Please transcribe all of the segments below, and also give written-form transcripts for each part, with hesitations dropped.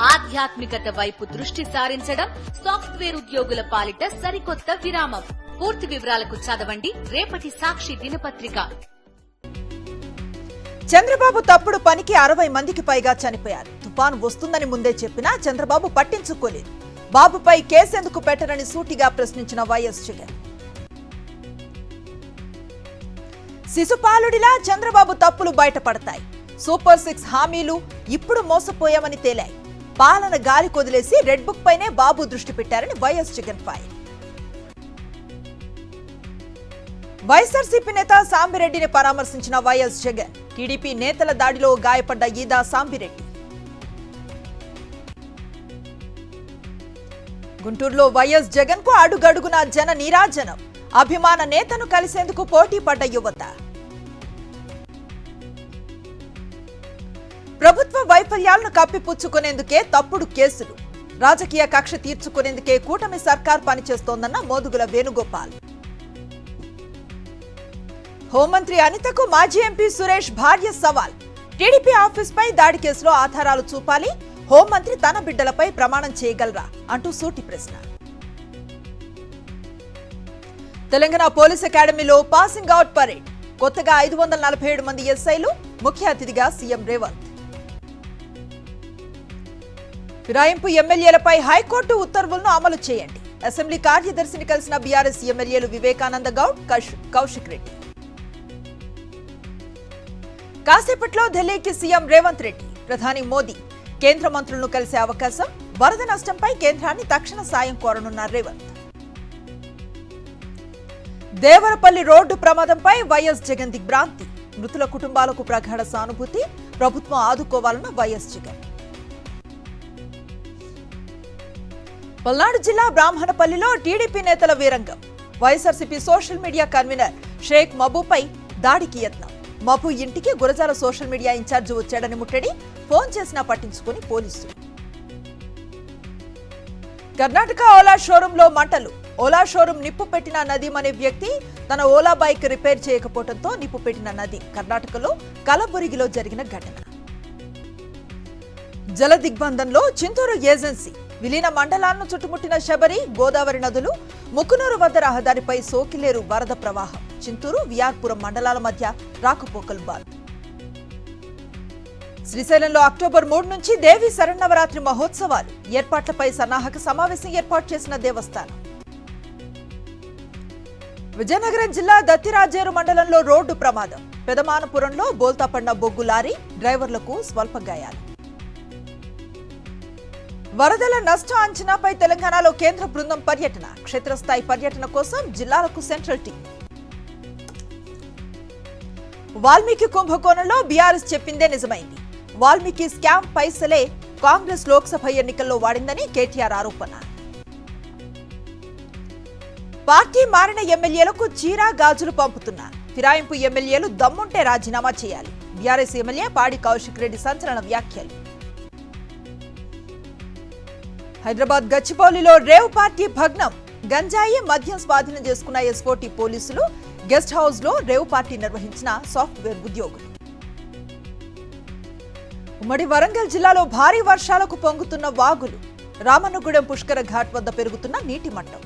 ఆధ్యాత్మికత వైపు దృష్టి సారించడం సాఫ్ట్వేర్ ఉద్యోగుల పాలిట సరికొత్త విరామం. పూర్తి వివరాలకు చదవండి రేపటి సాక్షి దినపత్రిక. చంద్రబాబు తప్పుడు పనికి 60 మందికి పైగా చనిపోయారు. తుఫాను వస్తుందని ముందే చెప్పినా చంద్రబాబు పట్టించుకోలేదు. బాబుపై కేసెందుకు పెట్టరని సూటిగా ప్రశ్నించిన వైఎస్ జగన్. శిశుపాలుడిలా చంద్రబాబు తప్పులు బయటపడతాయి. సూపర్ 6 హామీలు ఇప్పుడు మోసపోయామని తేలాయి. పాలన గాలి కొదిలేసి రెడ్ బుక్ పైనే బాబు దృష్టి పెట్టారని వైఎస్ జగన్ ఫైర్. వైఎస్ఆర్సీపీ నేత సాంబిరెడ్డిని పరామర్శించిన వైఎస్ జగన్. టీడీపీ నేతల దాడిలో గాయపడ్డ ఈదా సాంబిరెడ్డి. గుంటూరులో వైఎస్ జగన్ కు అడుగడుగున జన నీరాజనం. అభిమాన నేతను కలిసేందుకు పోటీ పడ్డ యువత. ప్రభుత్వ వైఫల్యాలను కప్పిపుచ్చుకునేందుకే తప్పుడు కేసులు. రాజకీయ కక్ష తీర్చుకునేందుకే కూటమి సర్కార్ పనిచేస్తోందన్న మోదుగుల వేణుగోపాల్. హోంమంత్రి అనితకు మాజీ ఎంపీ సురేష్ భార్య సవాల్. టీడీపీ ఆఫీస్పై దాడి కేసులో ఆధారాలు చూపాలి. హోంమంత్రి తన బిడ్డలపై ప్రమాణం చేయగలరా అంటూ సూటి ప్రశ్న. తెలంగాణ పోలీస్ అకాడమీలో పాసింగ్ అవుట్ పరేడ్. కొత్తగా 547 మంది ఎస్ఐలు. ముఖ్య అతిథిగా సీఎం రేవంత్. ఫిరాయింపు ఎమ్మెల్యేలపై హైకోర్టు ఉత్తర్వులను అమలు చేయండి. అసెంబ్లీ కార్యదర్శిని కలిసిన బీఆర్ఎస్ ఎమ్మెల్యేలు వివేకానంద గౌడ్, కౌశిక్ రెడ్డి. కాసేపట్లో ఢిల్లీకి సీఎం రేవంత్ రెడ్డి, ప్రధాని మోదీ, కేంద్ర మంత్రులను కలిసే అవకాశం. వరద నష్టంపై కేంద్రాన్ని తక్షణ సాయం కోరనున్నారు రేవంత్. దేవరపల్లి రోడ్డు ప్రమాదంపై వైఎస్ జగన్ దిగ్భ్రాంతి. మృతుల కుటుంబాలకు ప్రగాఢ సానుభూతి. ప్రభుత్వం ఆదుకోవాలన్న వైఎస్ జగన్. పల్నాడు జిల్లా బ్రాహ్మణపల్లిలో టీడీపీ నేతల వీరంగం. YSRCP social media convener Sheikh మబూపై దాడికి యత్నం. మబు ఇంటికి గురజాల సోషల్ మీడియా ఇన్ఛార్జి వచ్చాడని ముట్టడి. ఫోన్ చేసినా పట్టించుకుని పోలీసులు. కర్ణాటక ఓలా షోరూంలో మంటలు. ఓలా షోరూం నిప్పు పెట్టిన నదీం అనే వ్యక్తి తన ఓలా బైక్ రిపేర్ చేయకపోవడంతో నిప్పు పెట్టిన నదీం కర్ణాటకలో కలబురిగిలో జరిగిన ఘటన. జల దిగ్బంధంలో చింతూరు ఏజెన్సీ. విలీన మండలాలను చుట్టుముట్టిన శబరి, గోదావరి నదులు. ముక్కునూరు వద్ద రహదారిపై సోకిలేరు వరద ప్రవాహం. చింతూరు, విఆర్పురం మండలాల మధ్య రాకపోకలు బంద్. శ్రీశైలంలో అక్టోబర్ 3 నుంచి దేవి శరన్నవరాత్రి మహోత్సవాలు. ఏర్పాట్లపై సన్నాహక సమావేశం ఏర్పాటు చేసిన దేవస్థానం. విజయనగరం జిల్లా దత్తిరాజేరు మండలంలో రోడ్డు ప్రమాదం. పెదమానపురంలో బోల్తాపడిన బొగ్గు లారీ. డ్రైవర్లకు స్వల్ప గాయాలు. వరదల నష్ట అంచనాపై తెలంగాణలో కేంద్ర బృందం పర్యటన. క్షేత్రస్థాయి పర్యటన కోసం జిల్లాలకు సెంట్రల్ టీం. వాల్మీకి కుంభకోణంలో బీఆర్ఎస్ చెప్పిందే నిజమైంది. వాల్మీకి స్కామ్ పైసలే కాంగ్రెస్ లోక్సభ ఎన్నికల్లో వాడిందని కేటీఆర్ ఆరోపణ. పార్టీ మారిన ఎమ్మెల్యేలకు చీరా గాజులు పంపుతున్నా. ఫిరాయింపు ఎమ్మెల్యేలు దమ్ముంటే రాజీనామా చేయాలి. బీఆర్ఎస్ ఎమ్మెల్యే పాడి కౌశిక్ రెడ్డి సంచలన వ్యాఖ్యలు. హైదరాబాద్ గచ్చిబౌలిలో రేవ్ పార్టీ భగ్నం. గంజాయి, మద్యం స్వాధీనం చేసుకున్న ఎస్ఓటీ పోలీసులు. గెస్ట్ హౌస్ లో రేవ్ పార్టీ నిర్వహించిన సాఫ్ట్వేర్ ఉద్యోగులు. ఉమ్మడి వరంగల్ జిల్లాలో భారీ వర్షాలకు పొంగుతున్న వాగులు. రామన్నగూడెం పుష్కర ఘాట్ వద్ద పెరుగుతున్న నీటి మట్టం.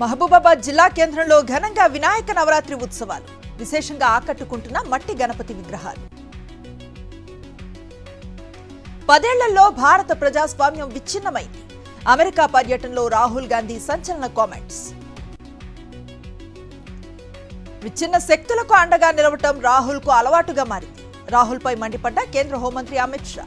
మహబూబాబాద్ జిల్లా కేంద్రంలో ఘనంగా వినాయక నవరాత్రి ఉత్సవాలు. విశేషంగా ఆకట్టుకుంటున్న మట్టి గణపతి విగ్రహాలు. 10 ఏళ్లలో భారత ప్రజాస్వామ్యం విచ్ఛిన్నమైంది. అమెరికా పర్యటనలో రాహుల్ గాంధీ సంచలన కామెంట్స్. విచ్ఛిన్న శక్తులకు అండగా నిలవటం రాహుల్ కు అలవాటుగా మారింది. రాహుల్ పై మండిపడ్డ కేంద్ర హోంమంత్రి అమిత్ షా.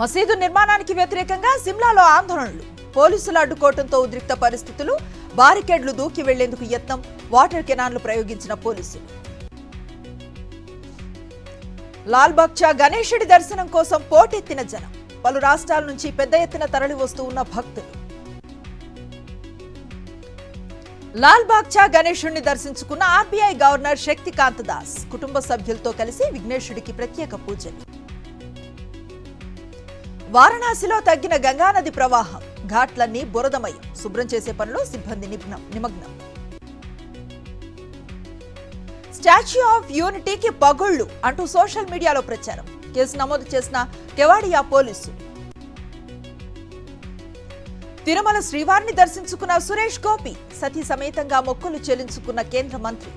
మసీదు నిర్మాణానికి వ్యతిరేకంగా సిమ్లాలో ఆందోళనలు. పోలీసులు అడ్డుకోవడంతో ఉద్రిక్త పరిస్థితులు. బారికేడ్లు దూకి వెళ్లేందుకు యత్నం. వాటర్ కెనాన్లు ప్రయోగించిన పోలీసులు. లాల్బాగ్చా గణేశుడి దర్శనం కోసం పోటెత్తిన జనం. పలు రాష్ట్రాల నుంచి పెద్ద ఎత్తున తరలి వస్తూ ఉన్న భక్తులు. లాల్బాగ్చా గణేశుడిని దర్శించుకున్న ఆర్బీఐ గవర్నర్ శక్తికాంత దాస్. కుటుంబ సభ్యులతో కలిసి విఘ్నేశుడికి ప్రత్యేక పూజలు. వారణాసిలో తగ్గిన గంగానది ప్రవాహం. ఘాట్లన్నీ బురదమయం. శుభ్రం చేసే పనిలో సిబ్బంది నిమగ్నం. స్టాచ్యూ ఆఫ్ యూనిటీకి పగుళ్లు అంటూ సోషల్ మీడియాలో ప్రచారం. కేసు నమోదు చేసిన కెవాడియా పోలీసు. తిరుమల శ్రీవారిని దర్శించుకున్న సురేష్ గోపి, సతీ సమేతంగా మొక్కులు చెల్లించుకున్న కేంద్ర మంత్రి.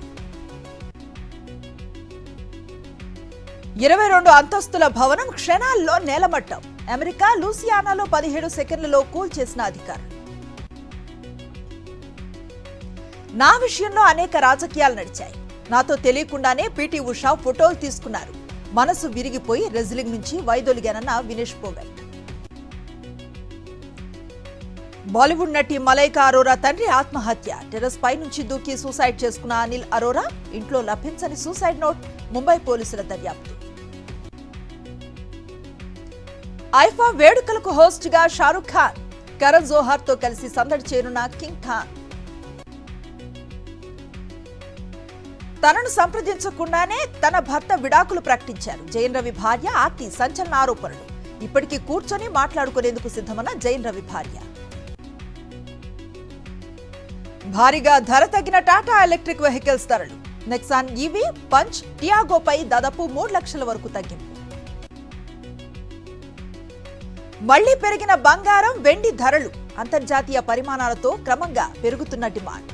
22 అంతస్తుల భవనం క్షణాల్లో నేలమట్టం. అమెరికా లూసియానాలో 17 సెకండ్లలో కూల్చేసిన అధికారులు. నా విషయంలో అనేక రాజకీయాలు నడిచాయి. నాతో తెలియకుండానే పీటీ ఉషా ఫోటోలు తీసుకున్నారు. మనసు విరిగిపోయి రెజ్లింగ్ నుంచి వైదొలిగానన్న వినేష్ పోగట్. బాలీవుడ్ నటి మలైకా అరోరా తండ్రి ఆత్మహత్య. టెర్రస్ పై నుంచి దూకి సూసైడ్ చేసుకున్న అనిల్ అరోరా ఇంట్లో లభించని సూసైడ్ నోట్. ముంబై పోలీసుల దర్యాప్తు. ఐఫా వేడుకలకు హోస్ట్ గా షారుఖ్ ఖాన్. కరణ్ జోహార్ తో కలిసి సందడి చేరున్న కింగ్ ఖాన్. తనను సంప్రదించకుండానే తన భర్త విడాకులు ప్రకటించారు. జయన్ రవి భార్య ఆర్తి సంచలన ఆరోపణలు. ఇప్పటికీ కూర్చొని మాట్లాడుకునేందుకు సిద్ధమన్న జయన్ రవి భార్య. భారీగా ధర తగ్గిన టాటా ఎలక్ట్రిక్ వెహికల్స్ ధరలు. నెక్సాన్ ఈవీ, పంచ్, టియాగోపై దాదాపు 3 లక్షల వరకు తగ్గింపు. మళ్లీ పెరిగిన బంగారం, వెండి ధరలు. అంతర్జాతీయ పరిమాణాలతో క్రమంగా పెరుగుతున్న డిమాండ్.